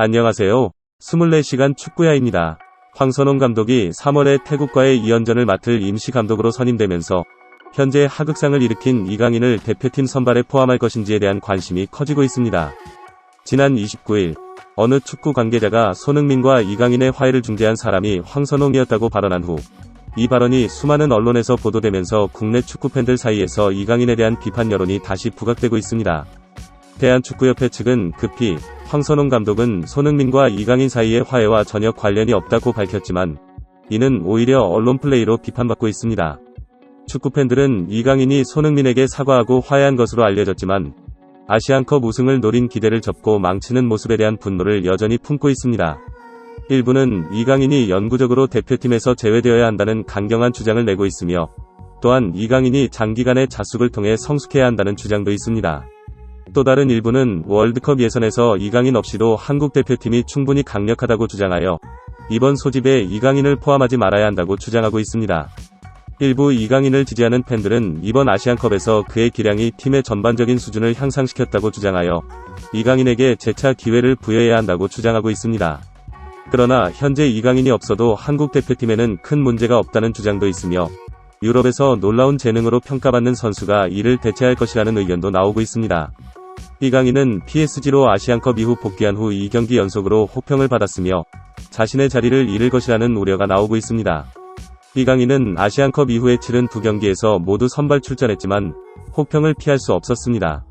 안녕하세요. 24시간 축구야입니다. 황선홍 감독이 3월에 태국과의 2연전을 맡을 임시 감독으로 선임되면서 현재 하극상을 일으킨 이강인을 대표팀 선발에 포함할 것인지에 대한 관심이 커지고 있습니다. 지난 29일 어느 축구 관계자가 손흥민과 이강인의 화해를 중재한 사람이 황선홍이었다고 발언한 후 이 발언이 수많은 언론에서 보도되면서 국내 축구팬들 사이에서 이강인에 대한 비판 여론이 다시 부각되고 있습니다. 대한축구협회 측은 급히 황선홍 감독은 손흥민과 이강인 사이의 화해와 전혀 관련이 없다고 밝혔지만 이는 오히려 언론 플레이로 비판받고 있습니다. 축구팬들은 이강인이 손흥민에게 사과하고 화해한 것으로 알려졌지만 아시안컵 우승을 노린 기대를 접고 망치는 모습에 대한 분노를 여전히 품고 있습니다. 일부는 이강인이 영구적으로 대표팀에서 제외되어야 한다는 강경한 주장을 내고 있으며 또한 이강인이 장기간의 자숙을 통해 성숙해야 한다는 주장도 있습니다. 또 다른 일부는 월드컵 예선에서 이강인 없이도 한국 대표팀이 충분히 강력하다고 주장하여 이번 소집에 이강인을 포함하지 말아야 한다고 주장하고 있습니다. 일부 이강인을 지지하는 팬들은 이번 아시안컵에서 그의 기량이 팀의 전반적인 수준을 향상시켰다고 주장하여 이강인에게 재차 기회를 부여해야 한다고 주장하고 있습니다. 그러나 현재 이강인이 없어도 한국 대표팀에는 큰 문제가 없다는 주장도 있으며 유럽에서 놀라운 재능으로 평가받는 선수가 이를 대체할 것이라는 의견도 나오고 있습니다. 이강인은 PSG로 아시안컵 이후 복귀한 후 2경기 연속으로 호평을 받았으며 자신의 자리를 잃을 것이라는 우려가 나오고 있습니다. 이강인은 아시안컵 이후에 치른 2경기에서 모두 선발 출전했지만 호평을 피할 수 없었습니다.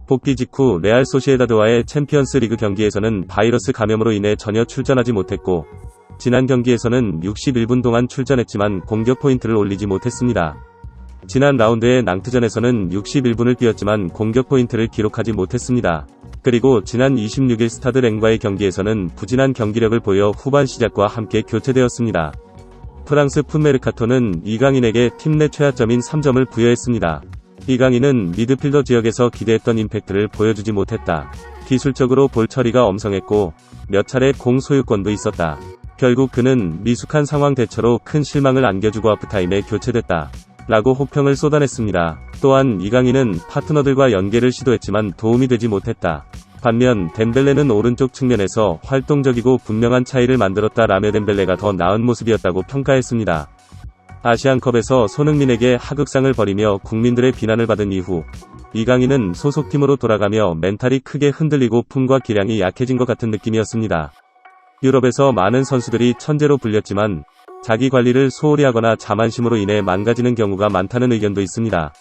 복귀 직후 레알 소시에다드와의 챔피언스 리그 경기에서는 바이러스 감염으로 인해 전혀 출전하지 못했고 지난 경기에서는 61분 동안 출전했지만 공격 포인트를 올리지 못했습니다. 지난 라운드의 낭트전에서는 61분을 뛰었지만 공격 포인트를 기록하지 못했습니다. 그리고 지난 26일 스타드 랭과의 경기에서는 부진한 경기력을 보여 후반 시작과 함께 교체되었습니다. 프랑스 풋메르카토는 이강인에게 팀 내 최하점인 3점을 부여했습니다. 이강인은 미드필더 지역에서 기대했던 임팩트를 보여주지 못했다. 기술적으로 볼 처리가 엄성했고 몇 차례 공 소유권도 있었다. 결국 그는 미숙한 상황 대처로 큰 실망을 안겨주고 하프타임에 교체됐다. 라고 호평을 쏟아냈습니다. 또한 이강인은 파트너들과 연계를 시도했지만 도움이 되지 못했다. 반면 덴벨레는 오른쪽 측면에서 활동적이고 분명한 차이를 만들었다. 라며 덴벨레가 더 나은 모습이었다고 평가했습니다. 아시안컵에서 손흥민에게 하극상을 벌이며 국민들의 비난을 받은 이후 이강인은 소속팀으로 돌아가며 멘탈이 크게 흔들리고 품과 기량이 약해진 것 같은 느낌이었습니다. 유럽에서 많은 선수들이 천재로 불렸지만 자기 관리를 소홀히 하거나 자만심으로 인해 망가지는 경우가 많다는 의견도 있습니다.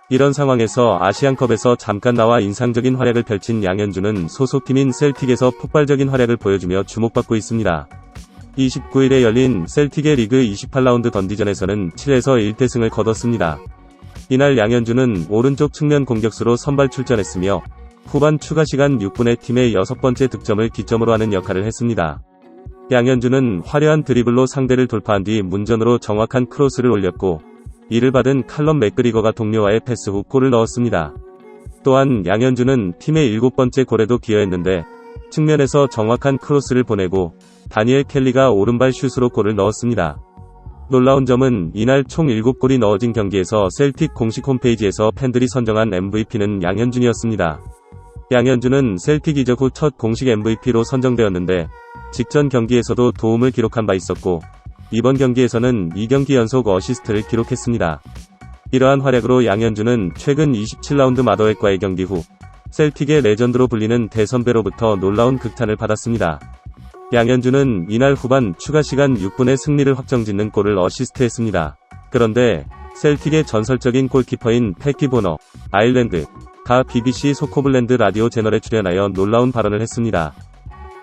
이런 상황에서 아시안컵에서 잠깐 나와 인상적인 활약을 펼친 양현주는 소속팀인 셀틱에서 폭발적인 활약을 보여주며 주목받고 있습니다. 29일에 열린 셀틱의 리그 28라운드 던디전에서는 7에서 1대승을 거뒀습니다. 이날 양현주는 오른쪽 측면 공격수로 선발 출전했으며 후반 추가 시간 6분에 팀의 6번째 득점을 기점으로 하는 역할을 했습니다. 양현주는 화려한 드리블로 상대를 돌파한 뒤 문전으로 정확한 크로스를 올렸고 이를 받은 칼럼 맥그리거가 동료와의 패스 후 골을 넣었습니다. 또한 양현주는 팀의 7번째 골에도 기여했는데 측면에서 정확한 크로스를 보내고 다니엘 켈리가 오른발 슛으로 골을 넣었습니다. 놀라운 점은 이날 총 7골이 넣어진 경기에서 셀틱 공식 홈페이지에서 팬들이 선정한 MVP는 양현준이었습니다. 양현준은 셀틱 이적 후 첫 공식 MVP로 선정되었는데 직전 경기에서도 도움을 기록한 바 있었고 이번 경기에서는 2경기 연속 어시스트를 기록했습니다. 이러한 활약으로 양현준은 최근 27라운드 마더웨과의 경기 후 셀틱의 레전드로 불리는 대선배로부터 놀라운 극찬을 받았습니다. 양현준은 이날 후반 추가 시간 6분에 승리를 확정짓는 골을 어시스트했습니다. 그런데 셀틱의 전설적인 골키퍼인 패키 보너, 아일랜드가 BBC 소코블랜드 라디오 채널에 출연하여 놀라운 발언을 했습니다.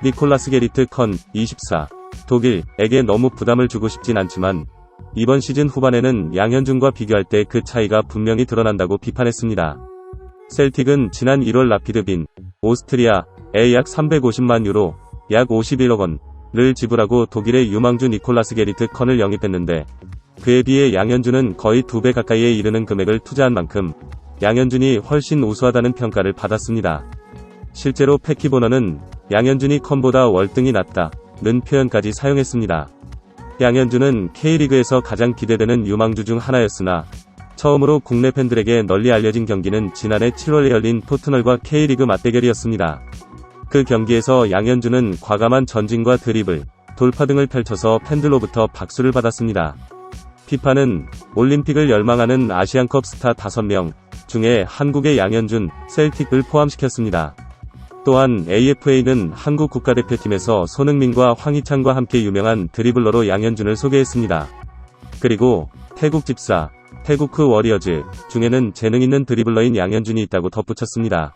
니콜라스 게리트 컨, 24, 독일에게 너무 부담을 주고 싶진 않지만 이번 시즌 후반에는 양현준과 비교할 때 그 차이가 분명히 드러난다고 비판했습니다. 셀틱은 지난 1월 라피드 빈, 오스트리아에 약 350만 유로, 약 51억 원을 지불하고 독일의 유망주 니콜라스 게리트 컨을 영입했는데 그에 비해 양현준은 거의 2배 가까이에 이르는 금액을 투자한 만큼 양현준이 훨씬 우수하다는 평가를 받았습니다. 실제로 패키 보너는 양현준이 컨보다 월등히 낫다는 표현까지 사용했습니다. 양현준은 K리그에서 가장 기대되는 유망주 중 하나였으나 처음으로 국내 팬들에게 널리 알려진 경기는 지난해 7월에 열린 토트널과 K리그 맞대결이었습니다. 그 경기에서 양현준은 과감한 전진과 드리블, 돌파 등을 펼쳐서 팬들로부터 박수를 받았습니다. 피파는 올림픽을 열망하는 아시안컵 스타 5명 중에 한국의 양현준, 셀틱을 포함시켰습니다. 또한 AFA는 한국 국가대표팀에서 손흥민과 황희찬과 함께 유명한 드리블러로 양현준을 소개했습니다. 그리고 태국 집사, 태국크 워리어즈 중에는 재능 있는 드리블러인 양현준이 있다고 덧붙였습니다.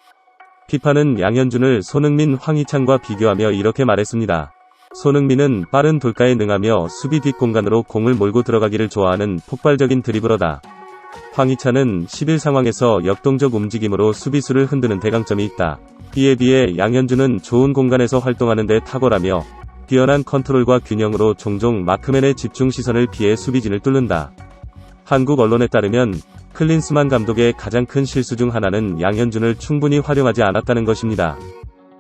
피파는 양현준을 손흥민, 황희찬과 비교하며 이렇게 말했습니다. 손흥민은 빠른 돌가에 능하며 수비 뒷공간으로 공을 몰고 들어가기를 좋아하는 폭발적인 드리블러다. 황희찬은 11 상황에서 역동적 움직임으로 수비수를 흔드는 대강점이 있다. 이에 비해 양현준은 좋은 공간에서 활동하는 데 탁월하며 뛰어난 컨트롤과 균형으로 종종 마크맨의 집중 시선을 피해 수비진을 뚫는다. 한국 언론에 따르면 클린스만 감독의 가장 큰 실수 중 하나는 양현준을 충분히 활용하지 않았다는 것입니다.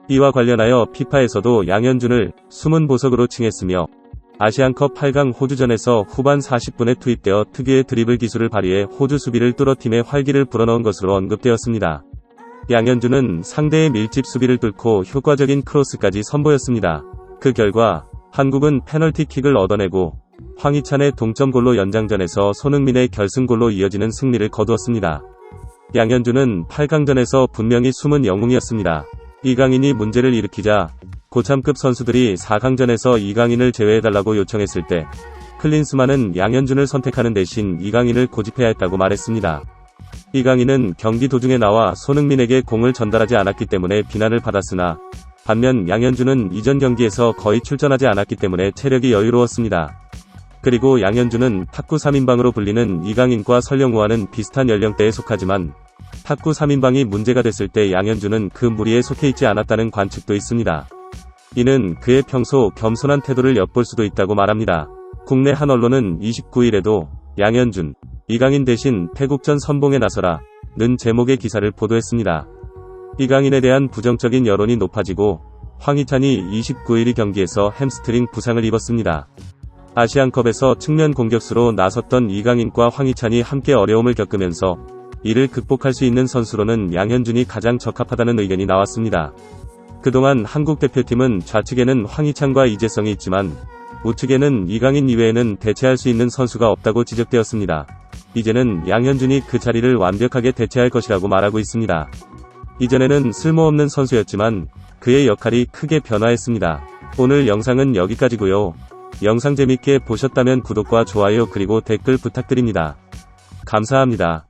이와 관련하여 피파에서도 양현준을 숨은 보석으로 칭했으며 아시안컵 8강 호주전에서 후반 40분에 투입되어 특유의 드리블 기술을 발휘해 호주 수비를 뚫어 팀의 활기를 불어넣은 것으로 언급되었습니다. 양현준은 상대의 밀집 수비를 뚫고 효과적인 크로스까지 선보였습니다. 그 결과 한국은 페널티킥을 얻어내고 황희찬의 동점골로 연장전에서 손흥민의 결승골로 이어지는 승리를 거두었습니다. 양현준은 8강전에서 분명히 숨은 영웅이었습니다. 이강인이 문제를 일으키자 고참급 선수들이 4강전에서 이강인을 제외해달라고 요청했을 때 클린스만은 양현준을 선택하는 대신 이강인을 고집해야 했다고 말했습니다. 이강인은 경기 도중에 나와 손흥민에게 공을 전달하지 않았기 때문에 비난을 받았으나 반면 양현준은 이전 경기에서 거의 출전하지 않았기 때문에 체력이 여유로웠습니다. 그리고 양현준은 탁구 3인방으로 불리는 이강인과 설령우와는 비슷한 연령대에 속하지만 탁구 3인방이 문제가 됐을 때 양현준은 그 무리에 속해 있지 않았다는 관측도 있습니다. 이는 그의 평소 겸손한 태도를 엿볼 수도 있다고 말합니다. 국내 한 언론은 29일에도 양현준, 이강인 대신 태국전 선봉에 나서라 는 제목의 기사를 보도했습니다. 이강인에 대한 부정적인 여론이 높아지고 황희찬이 29일 경기에서 햄스트링 부상을 입었습니다. 아시안컵에서 측면 공격수로 나섰던 이강인과 황희찬이 함께 어려움을 겪으면서 이를 극복할 수 있는 선수로는 양현준이 가장 적합하다는 의견이 나왔습니다. 그동안 한국 대표팀은 좌측에는 황희찬과 이재성이 있지만 우측에는 이강인 이외에는 대체할 수 있는 선수가 없다고 지적되었습니다. 이제는 양현준이 그 자리를 완벽하게 대체할 것이라고 말하고 있습니다. 이전에는 쓸모없는 선수였지만 그의 역할이 크게 변화했습니다. 오늘 영상은 여기까지고요. 영상 재밌게 보셨다면 구독과 좋아요 그리고 댓글 부탁드립니다. 감사합니다.